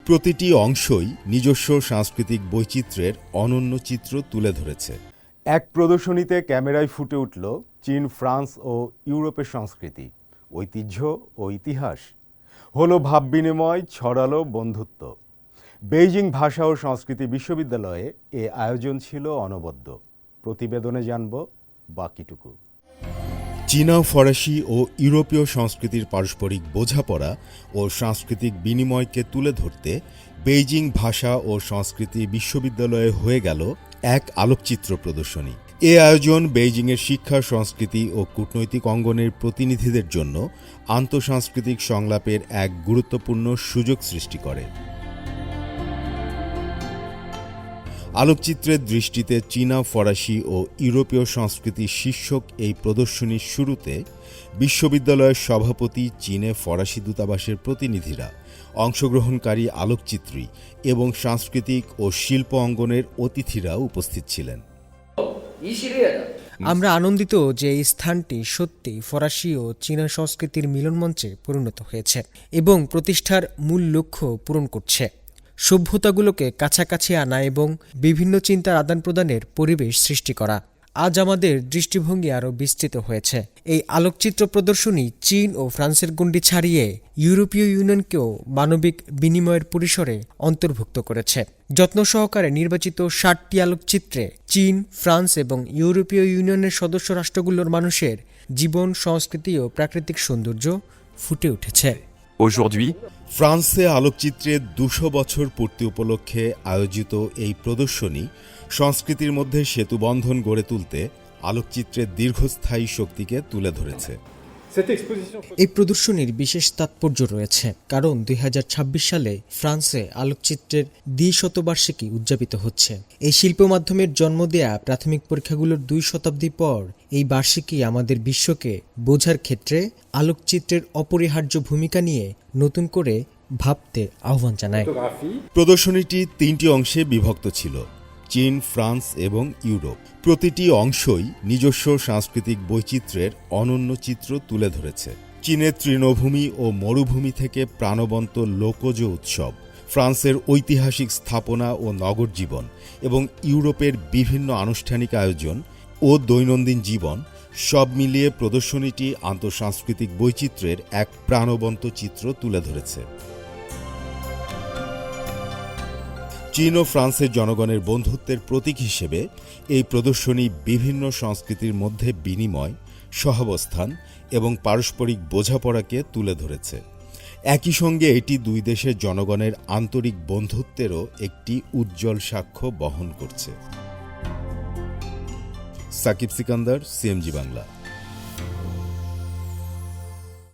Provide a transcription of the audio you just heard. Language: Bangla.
প্রতিটি অংশই নিজস্ব সাংস্কৃতিক বৈচিত্র্যের অনন্য চিত্র তুলে ধরেছে। এক প্রদর্শনীতে ক্যামেরায় ফুটে উঠল চীন, ফ্রান্স ও ইউরোপের সংস্কৃতি, ঐতিহ্য ও ইতিহাস। হলো ভাব বিনিময়, ছড়ালো বন্ধুত্ব। বেইজিং ভাষা ও সংস্কৃতি বিশ্ববিদ্যালয়ে এ আয়োজন ছিল অনবদ্য। প্রতিবেদনে জানব বাকিটুকু। চীনা, ফরাসি ও ইউরোপীয় সংস্কৃতির পারস্পরিক বোঝাপড়া ও সাংস্কৃতিক বিনিময়কে তুলে ধরতে বেইজিং ভাষা ও সংস্কৃতি বিশ্ববিদ্যালয়ে হয়ে গেল এক আলোকচিত্র প্রদর্শনী। এ আয়োজন বেইজিংয়ের শিক্ষা, সংস্কৃতি ও কূটনৈতিক অঙ্গনের প্রতিনিধিদের জন্য আন্তঃসাংস্কৃতিক সংলাপের এক গুরুত্বপূর্ণ সুযোগ সৃষ্টি করে। আলোকচিত্রের দৃষ্টিতে চীনা, ফরাসি ও ইউরোপীয় সংস্কৃতি শীর্ষক এই প্রদর্শনীর শুরুতে বিশ্ববিদ্যালয়ের সভাপতি, চীনে ফরাসি দূতাবাসের প্রতিনিধিরা, অংশগ্রহণকারী আলোকচিত্রী এবং সাংস্কৃতিক ও শিল্প অঙ্গনের অতিথিরা উপস্থিত ছিলেন। আমরা আনন্দিত যে এই স্থানটি সত্যি ফরাসি ও চীনা সংস্কৃতির মিলনমঞ্চে পরিণত হয়েছে এবং প্রতিষ্ঠার মূল লক্ষ্য পূরণ করছে, সভ্যতাগুলোকে কাছাকাছি আনা এবং বিভিন্ন চিন্তার আদান প্রদানের পরিবেশ সৃষ্টি করা। আজ আমাদের দৃষ্টিভঙ্গি আরও বিস্তৃত হয়েছে। এই আলোকচিত্র প্রদর্শনী চীন ও ফ্রান্সের গণ্ডি ছাড়িয়ে ইউরোপীয় ইউনিয়নকেও মানবিক বিনিময়ের পরিসরে অন্তর্ভুক্ত করেছে। যত্ন সহকারে নির্বাচিত 60টি আলোকচিত্রে চীন, ফ্রান্স এবং ইউরোপীয় ইউনিয়নের সদস্য রাষ্ট্রগুলোর মানুষের জীবন, সংস্কৃতি ও প্রাকৃতিক সৌন্দর্য ফুটে উঠেছে। ফ্রান্সে আলোকচিত্রের 200 বছর পূর্তি উপলক্ষে আয়োজিত এই প্রদর্শনী সংস্কৃতির মধ্যে সেতুবন্ধন গড়ে তুলতে আলোকচিত্রের দীর্ঘস্থায়ী শক্তিকে তুলে ধরেছে। এই প্রদর্শনীর বিশেষ তাৎপর্য রয়েছে, কারণ 2026 সালে ফ্রান্সে আলোকচিত্রের দ্বিশতবার্ষিকী উদযাপিত হচ্ছে। এই শিল্প মাধ্যমের জন্ম দেয়া প্রাথমিক পরীক্ষাগুলোর 2 শতাব্দী পর এই বার্ষিকী আমাদের বিশ্বকে বোঝার ক্ষেত্রে আলোকচিত্রের অপরিহার্য ভূমিকা নিয়ে নতুন করে ভাবতে আহ্বান জানায়। প্রদর্শনীটি 3টি অংশে বিভক্ত ছিল: চীন, ফ্রান্স এবং ইউরোপ। প্রতিটি অংশই নিজস্ব সাংস্কৃতিক বৈচিত্র্যের অনন্য চিত্র তুলে ধরেছে। চীনের তৃণভূমি ও মরুভূমি থেকে প্রাণবন্ত লোকজ উৎসব, ফ্রান্সের ঐতিহাসিক স্থাপনা ও নগর জীবন এবং ইউরোপের বিভিন্ন আনুষ্ঠানিক আয়োজন ও দৈনন্দিন জীবন, সব মিলিয়ে প্রদর্শনীটি আন্তঃসাংস্কৃতিক বৈচিত্র্যের এক প্রাণবন্ত চিত্র তুলে ধরেছে। চীন ও ফ্রান্সের জনগণের বন্ধুত্বের প্রতীক হিসেবে এই প্রদর্শনী বিভিন্ন সংস্কৃতির মধ্যে বিনিময়, সহাবস্থান এবং পারস্পরিক বোঝাপড়াকে তুলে ধরেছে। একই সঙ্গে এটি দুই দেশের জনগণের আন্তরিক বন্ধুত্বেরও একটি উজ্জ্বল সাক্ষ্য বহন করছে। সাকিব সিকান্দার, সিএমজি বাংলা।